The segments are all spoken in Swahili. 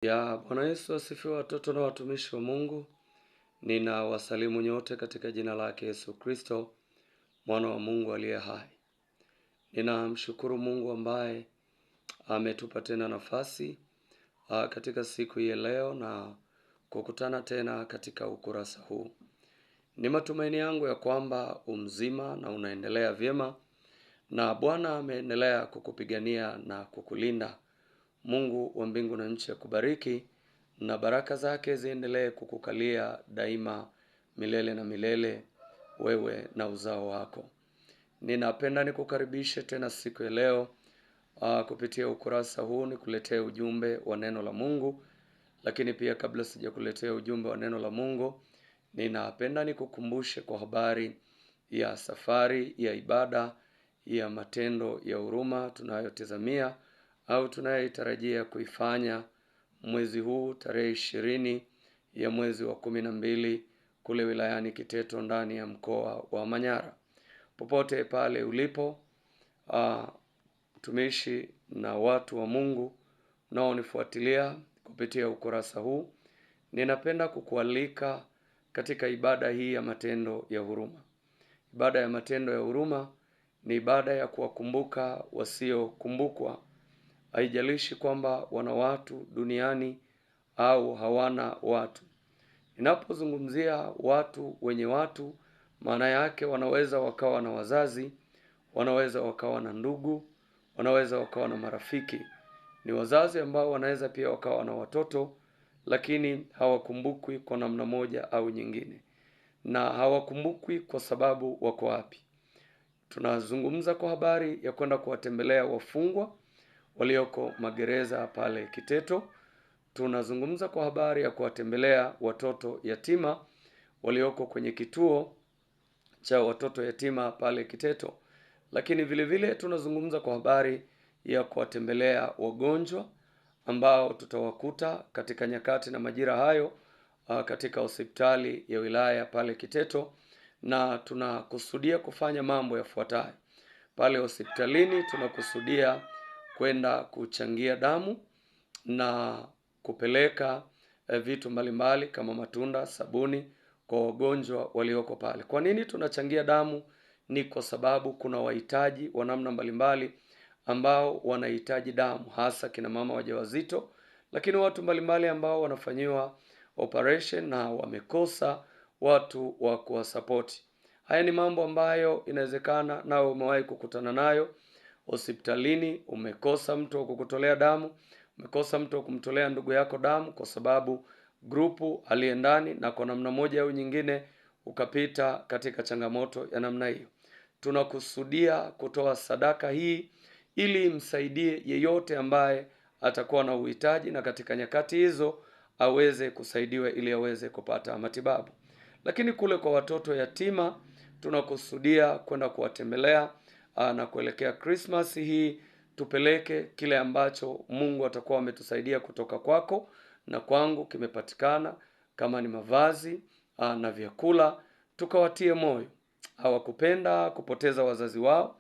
Bwana Yesu asifiwe, watoto na watumishi wa Mungu. Ninawasalimu nyote katika jina lake Yesu Kristo, mwana wa Mungu aliye hai. Ninamshukuru Mungu ambaye ametupa tena nafasi katika siku ya leo na kukutana tena katika ukurasa huu. Ni matumaini yangu ya kwamba umzima na unaendelea vyema na Bwana ameendelea kukupigania na kukulinda. Mungu wa mbingu na nchi akubariki na baraka zake ziendelee kukukalia daima milele na milele, wewe na uzao wako. Ninapenda nikukaribishe tena siku ya leo kupitia ukurasa huu nikuletee ujumbe wa neno la Mungu. Lakini pia kabla sijakuletea ujumbe wa neno la Mungu, ninapenda nikukumbushe kwa habari ya safari ya ibada ya matendo ya huruma tunayotazamia au tunayotarajia kuifanya mwezi huu tarehe 20 ya mwezi wa 12 kule wilayani Kiteto ndani ya mkoa wa Manyara. Popote pale ulipo, tumishi na watu wa Mungu nao nifuatilia kupitia ukurasa huu, ninapenda kukualika katika ibada hii ya matendo ya huruma. Ibada ya matendo ya huruma ni ibada ya kuwakumbuka wasiokumbukwa. Haijalishi kwamba wana watu duniani au hawana watu. Ninapozungumzia watu wenye watu, maana yake wanaweza wakawa na wazazi, wanaweza wakawa na ndugu, wanaweza wakawa na marafiki. Ni wazazi ambao wanaweza pia wakawa na watoto, lakini hawakumbukwi kwa namna moja au nyingine. Na hawakumbukwi kwa sababu wako wapi. Tunazungumza kwa habari ya kwenda kuwatembelea wafungwa walioko magereza pale Kiteto. Tunazungumza kwa habari ya kuwatembelea watoto yatima walioko kwenye kituo cha watoto yatima pale Kiteto. Lakini vile vile tunazungumza kwa habari ya kuwatembelea wagonjwa ambao tutawakuta katika nyakati na majira hayo katika hospitali ya wilaya pale Kiteto, na tunakusudia kufanya mambo yafuatayo. Pale hospitalini tunakusudia kwenda kuchangia damu na kupeleka vitu mbalimbali kama matunda, sabuni kwa wagonjwa walioko pale. Kwa nini tunachangia damu? Ni kwa sababu kuna wahitaji wa namna mbalimbali ambao wanahitaji damu, hasa kina mama wajawazito, lakini watu mbalimbali ambao wanafanyiwa operation na wamekosa watu wa kuwasapoti. Haya ni mambo ambayo inawezekana nawe umewahi kukutana nayo hospitalini. Umekosa mtu wa kukutolea damu, umekosa mtu wa kumtolea ndugu yako damu kwa sababu grupu aliendani, na kwa namna moja au nyingine ukapita katika changamoto ya namna hiyo. Tunakusudia kutoa sadaka hii ili msaidie yeyote ambaye atakuwa na uhitaji, na katika nyakati hizo aweze kusaidiwa ili aweze kupata matibabu. Lakini kule kwa watoto yatima tunakusudia kwenda kuwatembelea na kuelekea Christmas hii tupeleke kile ambacho Mungu atakuwa ametusaidia kutoka kwako na kwangu kimepatikana, kama ni mavazi na vyakula, tukawatie moyo. Hawakupenda kupoteza wazazi wao,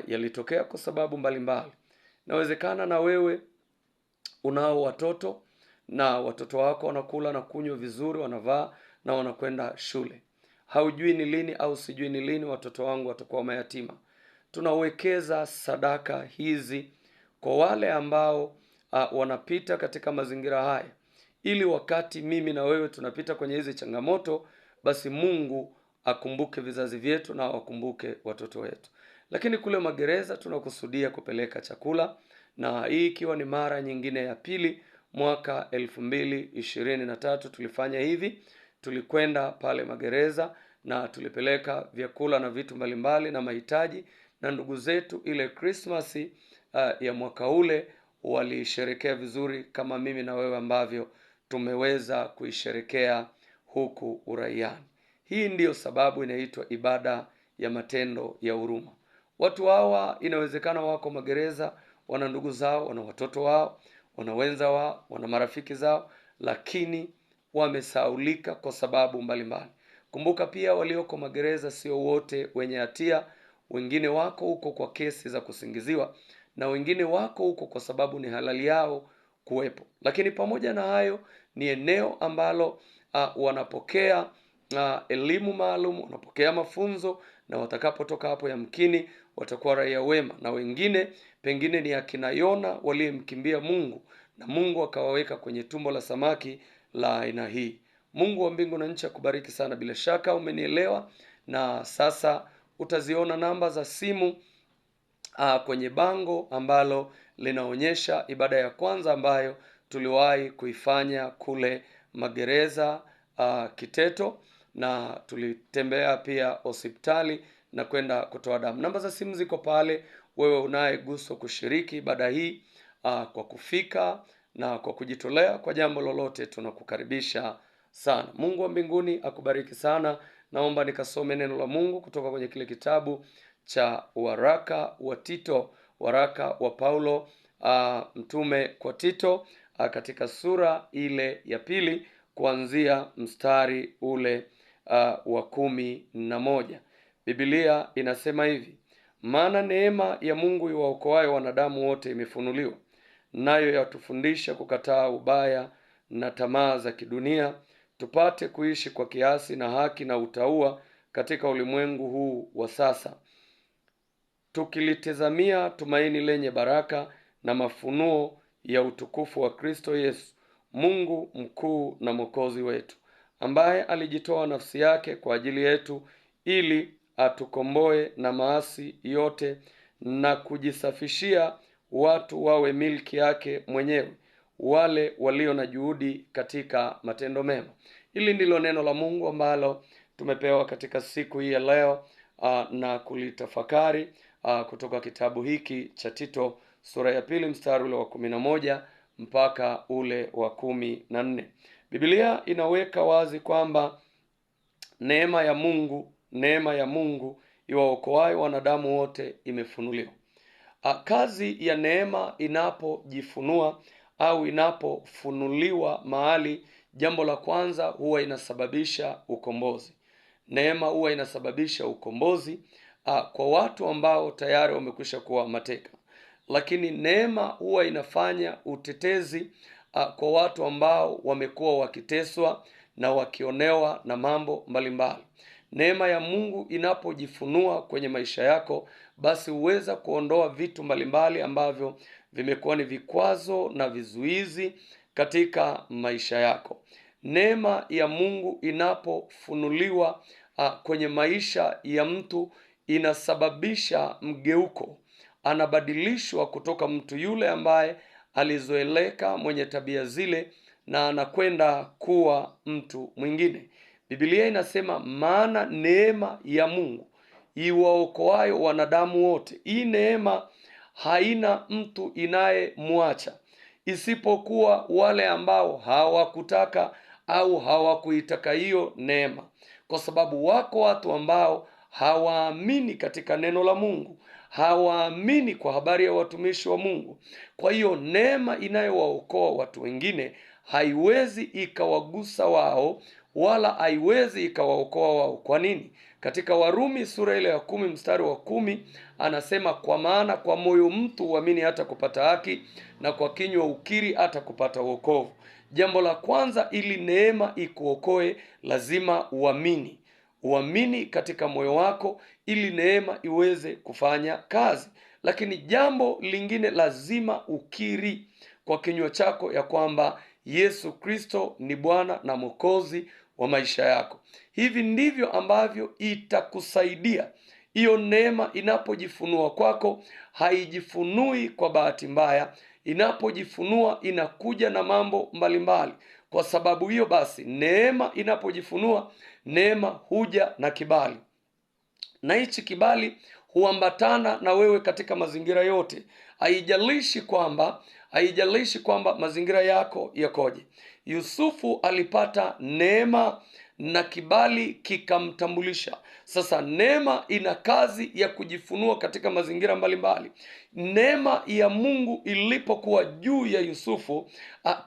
yalitokea kwa sababu mbalimbali. Inawezekana na wewe unao watoto na watoto wako wanakula na kunywa vizuri, wanavaa na wanakwenda shule. Haujui ni lini au sijui ni lini watoto wangu watakuwa mayatima. Tunawekeza sadaka hizi kwa wale ambao wanapita katika mazingira haya, ili wakati mimi na wewe tunapita kwenye hizi changamoto, basi Mungu akumbuke vizazi vyetu na akumbuke watoto wetu. Lakini kule magereza tunakusudia kupeleka chakula, na hii ikiwa ni mara nyingine ya pili. Mwaka 2023 tulifanya hivi, tulikwenda pale magereza na tulipeleka vyakula na vitu mbalimbali na mahitaji, na ndugu zetu ile Christmas ya mwaka ule walisherekea vizuri kama mimi na wewe ambavyo tumeweza kuisherekea huku uraiani. Hii ndiyo sababu inaitwa ibada ya matendo ya huruma. Watu hawa inawezekana wako magereza, wana ndugu zao, wana watoto wao, wana wenza wao, wana marafiki zao, lakini wamesaulika kwa sababu mbalimbali. Kumbuka pia walioko magereza sio wote wenye hatia. Wengine wako huko kwa kesi za kusingiziwa, na wengine wako huko kwa sababu ni halali yao kuwepo. Lakini pamoja na hayo, ni eneo ambalo wanapokea elimu maalum, wanapokea mafunzo, na watakapotoka hapo yamkini watakuwa raia wema, na wengine pengine ni akina Yona waliyemkimbia Mungu na Mungu akawaweka kwenye tumbo la samaki la aina hii. Mungu wa mbingu na nchi akubariki sana. Bila shaka umenielewa, na sasa utaziona namba za simu kwenye bango ambalo linaonyesha ibada ya kwanza ambayo tuliwahi kuifanya kule magereza Kiteto, na tulitembea pia hospitali na kwenda kutoa damu. Namba za simu ziko pale. Wewe unayeguswa kushiriki ibada hii kwa kufika na kwa kujitolea kwa jambo lolote, tunakukaribisha sana. Mungu wa mbinguni akubariki sana. Naomba nikasome neno la Mungu kutoka kwenye kile kitabu cha waraka wa Tito, waraka wa Paulo mtume kwa Tito, katika sura ile ya 2 kuanzia mstari ule wa 11. Biblia inasema hivi: maana neema ya Mungu iwaokoayo wanadamu wote imefunuliwa, nayo yatufundisha kukataa ubaya na tamaa za kidunia, tupate kuishi kwa kiasi na haki na utauwa katika ulimwengu huu wa sasa, tukilitazamia tumaini lenye baraka na mafunuo ya utukufu wa Kristo Yesu, Mungu mkuu na Mwokozi wetu, ambaye alijitoa nafsi yake kwa ajili yetu ili atukomboe na maasi yote na kujisafishia watu wawe milki yake mwenyewe, wale walio na juhudi katika matendo mema. Hili ndilo neno la Mungu ambalo tumepewa katika siku hii ya leo na kulitafakari kutoka kitabu hiki cha Tito sura ya 2 mstari ule wa 11 mpaka ule wa 14. Biblia inaweka wazi kwamba neema ya Mungu iwaokoayo wanadamu wote imefunuliwa. Kazi ya neema inapojifunua au inapofunuliwa mahali, jambo la kwanza huwa inasababisha ukombozi. Neema huwa inasababisha ukombozi kwa watu ambao tayari wamekwisha kuwa mateka. Lakini neema huwa inafanya utetezi kwa watu ambao wamekuwa wakiteswa na wakionewa na mambo mbalimbali. Neema ya Mungu inapojifunua kwenye maisha yako, basi huweza kuondoa vitu mbalimbali ambavyo vimekuwa ni vikwazo na vizuizi katika maisha yako. Neema ya Mungu inapofunuliwa kwenye maisha ya mtu, inasababisha mgeuko. Anabadilishwa kutoka mtu yule ambaye alizoeleka mwenye tabia zile, na anakwenda kuwa mtu mwingine. Biblia inasema maana neema ya Mungu iwaokoayo wanadamu wote. Hii neema haina mtu inayemwacha, isipokuwa wale ambao hawakutaka au hawakuitaka hiyo neema, kwa sababu wako watu ambao hawaamini katika neno la Mungu, hawaamini kwa habari ya watumishi wa Mungu. Kwa hiyo neema inayowaokoa watu wengine haiwezi ikawagusa wao, wala haiwezi ikawaokoa wao. Kwa nini? Katika Warumi sura ile ya 10 mstari wa 10 anasema, kwa maana kwa moyo mtu huamini hata kupata haki, na kwa kinywa ukiri hata kupata wokovu. Jambo la kwanza, ili neema ikuokoe, lazima uamini katika moyo wako ili neema iweze kufanya kazi. Lakini jambo lingine, lazima ukiri kwa kinywa chako ya kwamba Yesu Kristo ni Bwana na Mwokozi wa maisha yako. Hivi ndivyo ambavyo itakusaidia. Hiyo neema inapojifunua kwako, haijifunui kwa bahati mbaya. Inapojifunua inakuja na mambo mbalimbali. Kwa sababu hiyo basi, neema inapojifunua, neema huja na kibali, na hichi kibali huambatana na wewe katika mazingira yote. Haijalishi kwamba mazingira yako yakoje. Yusufu alipata neema na kibali kikamtambulisha. Sasa neema ina kazi ya kujifunua katika mazingira mbalimbali. Neema ya Mungu ilipokuwa juu ya Yusufu,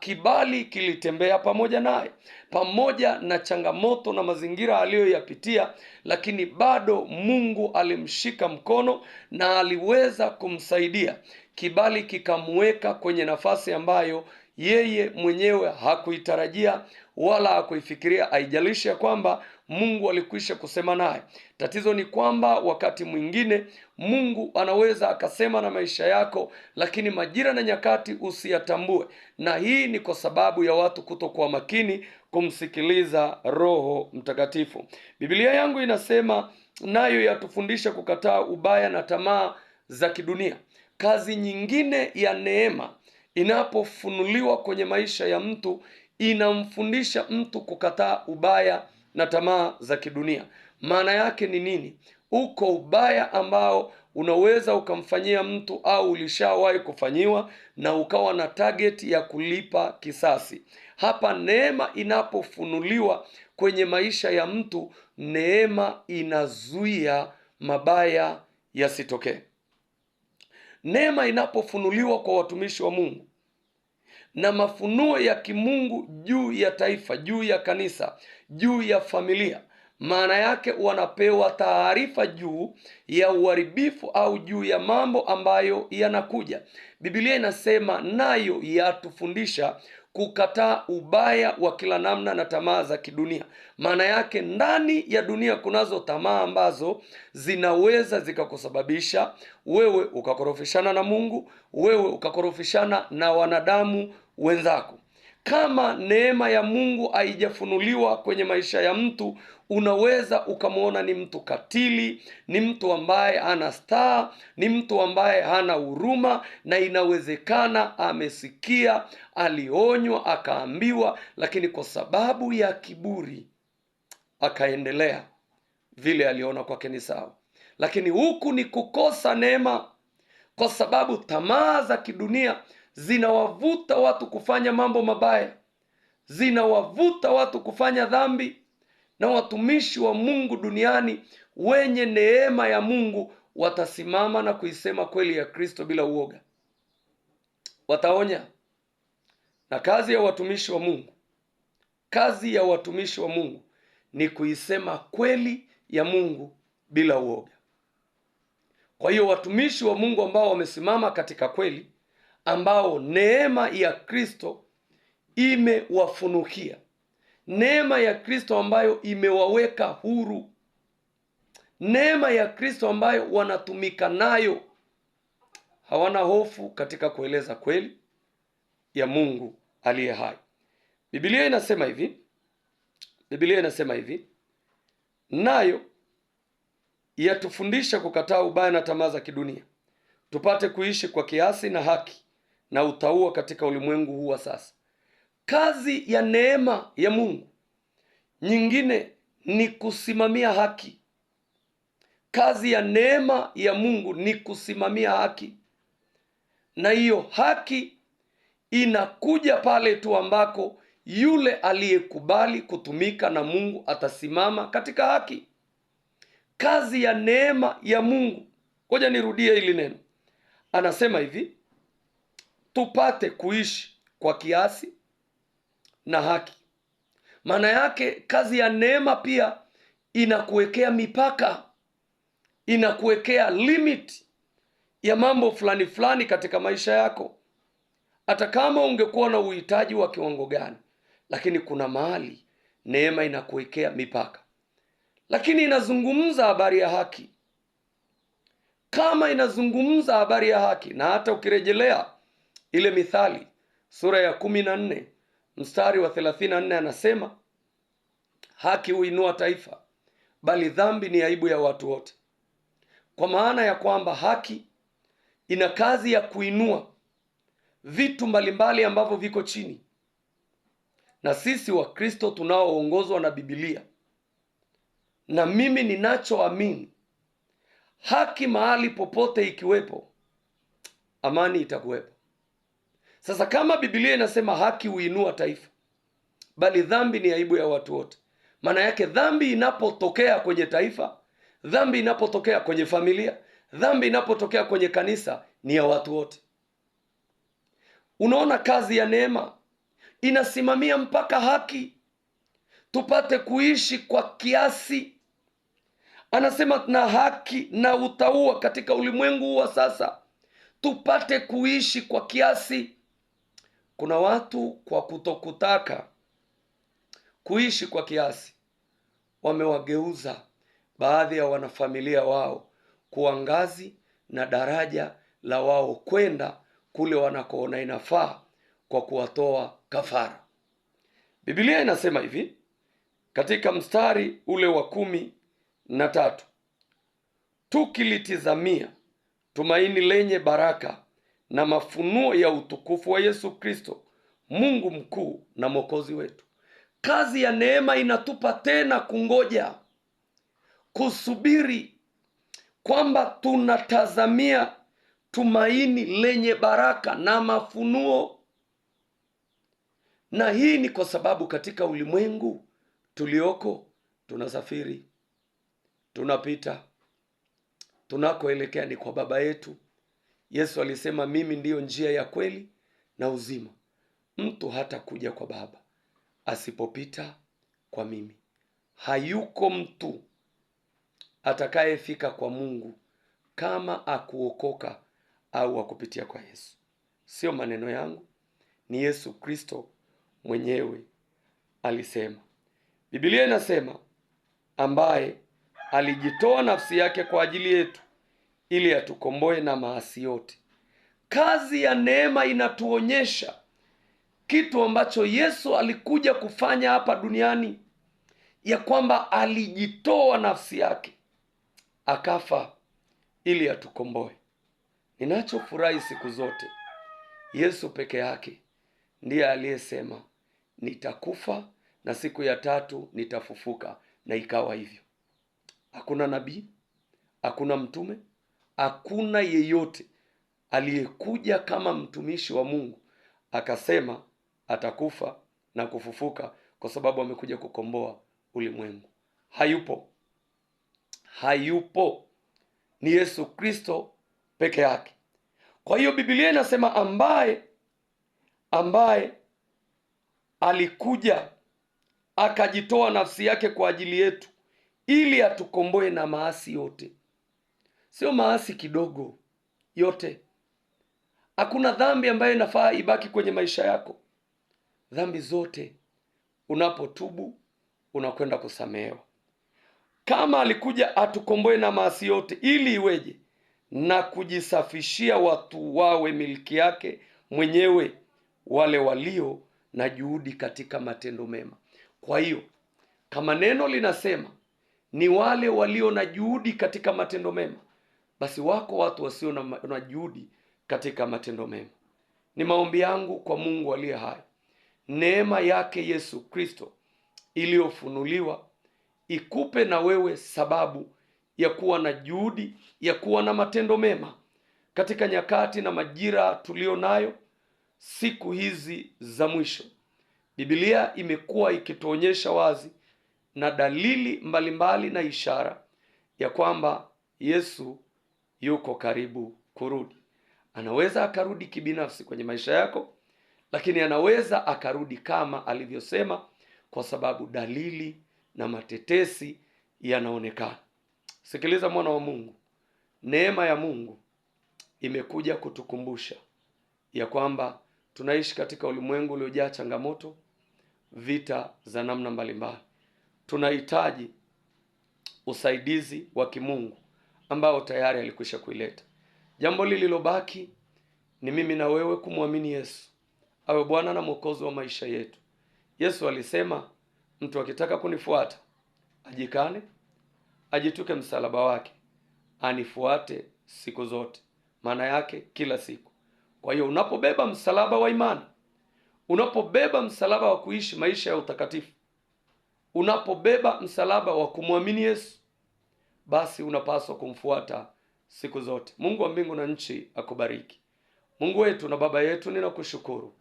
kibali kilitembea pamoja naye, pamoja na changamoto na mazingira aliyoyapitia, lakini bado Mungu alimshika mkono na aliweza kumsaidia. Kibali kikamweka kwenye nafasi ambayo yeye mwenyewe hakuitarajia wala hakuifikiria. Haijalishi ya kwamba Mungu alikwisha kusema naye. Tatizo ni kwamba wakati mwingine Mungu anaweza akasema na maisha yako, lakini majira na nyakati usiyatambue, na hii ni kwa sababu ya watu kutokuwa makini kumsikiliza Roho Mtakatifu. Biblia yangu inasema nayo yatufundisha kukataa ubaya na tamaa za kidunia. Kazi nyingine ya neema inapofunuliwa kwenye maisha ya mtu, inamfundisha mtu kukataa ubaya na tamaa za kidunia. Maana yake ni nini? Uko ubaya ambao unaweza ukamfanyia mtu au ulishawahi kufanyiwa na ukawa na target ya kulipa kisasi. Hapa neema inapofunuliwa kwenye maisha ya mtu, neema inazuia mabaya yasitokee. Neema inapofunuliwa kwa watumishi wa Mungu na mafunuo ya kimungu juu ya taifa, juu ya kanisa, juu ya familia, maana yake wanapewa taarifa juu ya uharibifu au juu ya mambo ambayo yanakuja. Biblia inasema nayo yatufundisha kukataa ubaya wa kila namna na tamaa za kidunia. Maana yake ndani ya dunia kunazo tamaa ambazo zinaweza zikakusababisha wewe ukakorofishana na Mungu, wewe ukakorofishana na wanadamu wenzako. Kama neema ya Mungu haijafunuliwa kwenye maisha ya mtu, unaweza ukamwona ni mtu katili, ni mtu ambaye hana staa, ni mtu ambaye hana huruma, na inawezekana amesikia, alionywa, akaambiwa, lakini kwa sababu ya kiburi akaendelea vile aliona kwake ni sawa. Lakini huku ni kukosa neema, kwa sababu tamaa za kidunia zinawavuta watu kufanya mambo mabaya, zinawavuta watu kufanya dhambi. Na watumishi wa Mungu duniani wenye neema ya Mungu watasimama na kuisema kweli ya Kristo bila uoga. Wataonya. Na kazi ya watumishi wa Mungu, kazi ya watumishi wa Mungu ni kuisema kweli ya Mungu bila uoga. Kwa hiyo watumishi wa Mungu ambao wamesimama katika kweli, ambao neema ya Kristo imewafunukia, neema ya Kristo ambayo imewaweka huru, neema ya Kristo ambayo wanatumika nayo, hawana hofu katika kueleza kweli ya Mungu aliye hai. Biblia inasema hivi, nayo yatufundisha kukataa ubaya na tamaa za kidunia, tupate kuishi kwa kiasi na haki na utauwa katika ulimwengu huu wa sasa. Kazi ya neema ya Mungu nyingine ni kusimamia haki. Kazi ya neema ya Mungu ni kusimamia haki, na hiyo haki inakuja pale tu ambako yule aliyekubali kutumika na Mungu atasimama katika haki. Kazi ya neema ya Mungu, ngoja nirudie hili neno, anasema hivi, tupate kuishi kwa kiasi na haki. Maana yake kazi ya neema pia inakuwekea mipaka, inakuwekea limit ya mambo fulani fulani katika maisha yako. Hata kama ungekuwa na uhitaji wa kiwango gani, lakini kuna mahali neema inakuwekea mipaka. Lakini inazungumza habari ya haki. Kama inazungumza habari ya haki, na hata ukirejelea ile Mithali sura ya 14 mstari wa 34, anasema haki huinua taifa, bali dhambi ni aibu ya watu wote. Kwa maana ya kwamba haki ina kazi ya kuinua vitu mbalimbali ambavyo viko chini. Na sisi wa Kristo tunaoongozwa na Biblia, na mimi ninachoamini, haki mahali popote ikiwepo, amani itakuwepo. Sasa kama Biblia inasema haki huinua taifa, bali dhambi ni aibu ya watu wote, maana yake dhambi inapotokea kwenye taifa, dhambi inapotokea kwenye familia, dhambi inapotokea kwenye kanisa, ni ya watu wote. Unaona, kazi ya neema inasimamia mpaka haki, tupate kuishi kwa kiasi. Anasema na haki na utauwa katika ulimwengu wa sasa, tupate kuishi kwa kiasi. kuna watu kwa kutokutaka kuishi kwa kiasi wamewageuza baadhi ya wanafamilia wao kuwa ngazi na daraja la wao kwenda kule wanakoona inafaa kwa kuwatoa kafara. Biblia inasema hivi katika mstari ule wa 13, tukilitizamia tumaini lenye baraka na mafunuo ya utukufu wa Yesu Kristo, Mungu mkuu na Mwokozi wetu. Kazi ya neema inatupa tena kungoja, kusubiri kwamba tunatazamia tumaini lenye baraka na mafunuo. Na hii ni kwa sababu katika ulimwengu tulioko tunasafiri, tunapita, tunakoelekea ni kwa Baba yetu. Yesu alisema mimi ndiyo njia ya kweli na uzima, mtu hata kuja kwa Baba asipopita kwa mimi. Hayuko mtu atakayefika kwa Mungu kama akuokoka au akupitia kwa Yesu. Sio maneno yangu, ni Yesu Kristo mwenyewe alisema. Biblia inasema ambaye alijitoa nafsi yake kwa ajili yetu ili atukomboe na maasi yote. Kazi ya neema inatuonyesha kitu ambacho Yesu alikuja kufanya hapa duniani, ya kwamba alijitoa nafsi yake akafa ili atukomboe. Ninachofurahi siku zote, Yesu peke yake ndiye aliyesema nitakufa na siku ya tatu nitafufuka, na ikawa hivyo. Hakuna nabii, hakuna mtume, hakuna yeyote aliyekuja kama mtumishi wa Mungu akasema atakufa na kufufuka kwa sababu amekuja kukomboa ulimwengu. Hayupo. Hayupo. Ni Yesu Kristo peke yake. Kwa hiyo Biblia inasema ambaye alikuja akajitoa nafsi yake kwa ajili yetu ili atukomboe na maasi yote. Sio maasi kidogo, yote. Hakuna dhambi ambayo inafaa ibaki kwenye maisha yako. Dhambi zote unapotubu unakwenda kusamehewa. Kama alikuja atukomboe na maasi yote, ili iweje? Na kujisafishia watu wawe miliki yake mwenyewe, wale walio na juhudi katika matendo mema. Kwa hiyo kama neno linasema ni wale walio na juhudi katika matendo mema, basi wako watu wasio na juhudi katika matendo mema. Ni maombi yangu kwa Mungu aliye hai, neema yake Yesu Kristo iliyofunuliwa ikupe na wewe sababu ya kuwa na juhudi, ya kuwa na matendo mema katika nyakati na majira tulio nayo siku hizi za mwisho. Biblia imekuwa ikituonyesha wazi na dalili mbalimbali na ishara ya kwamba Yesu yuko karibu kurudi. Anaweza akarudi kibinafsi kwenye maisha yako, lakini anaweza akarudi kama alivyosema, kwa sababu dalili na matetesi yanaonekana. Sikiliza mwana wa Mungu, neema ya Mungu imekuja kutukumbusha ya kwamba tunaishi katika ulimwengu uliojaa changamoto, vita za namna mbalimbali. Tunahitaji usaidizi wa kimungu ambao tayari alikwisha kuileta. Jambo lililobaki ni mimi na wewe kumwamini Yesu awe Bwana na Mwokozi wa maisha yetu. Yesu alisema mtu akitaka kunifuata ajikane, ajituke msalaba wake, anifuate siku zote. Maana yake kila siku. Kwa hiyo unapobeba msalaba wa imani, unapobeba msalaba wa kuishi maisha ya utakatifu, unapobeba msalaba wa kumwamini Yesu, basi unapaswa kumfuata siku zote. Mungu wa mbingu na nchi akubariki. Mungu wetu na Baba yetu, ninakushukuru.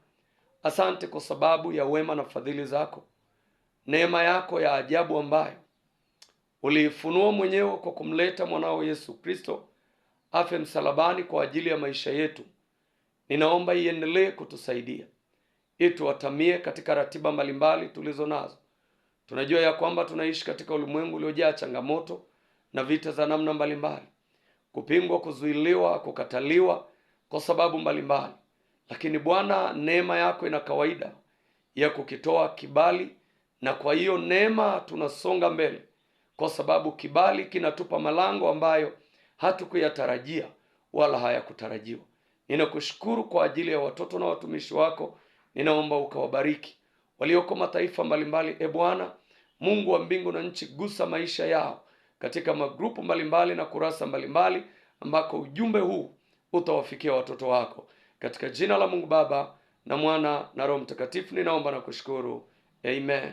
Asante kwa sababu ya wema na fadhili zako, neema yako ya ajabu ambayo uliifunua mwenyewe kwa kumleta mwanao Yesu Kristo afe msalabani kwa ajili ya maisha yetu. Ninaomba iendelee kutusaidia ituatamie katika ratiba mbalimbali tulizo nazo. Tunajua ya kwamba tunaishi katika ulimwengu uliojaa changamoto na vita za namna mbalimbali, kupingwa, kuzuiliwa, kukataliwa kwa sababu mbalimbali. lakini Bwana, neema yako ina kawaida ya kukitoa kibali, na kwa hiyo neema tunasonga mbele, kwa sababu kibali kinatupa malango ambayo hatukuyatarajia wala hayakutarajiwa. Ninakushukuru kwa ajili ya watoto na watumishi wako. Ninaomba ukawabariki walioko mataifa mbalimbali. E Bwana Mungu wa mbingu na nchi, gusa maisha yao katika magrupu mbalimbali na kurasa mbalimbali ambako ujumbe huu utawafikia watoto wako. Katika jina la Mungu Baba na Mwana na Roho Mtakatifu ninaomba na kushukuru. Amen.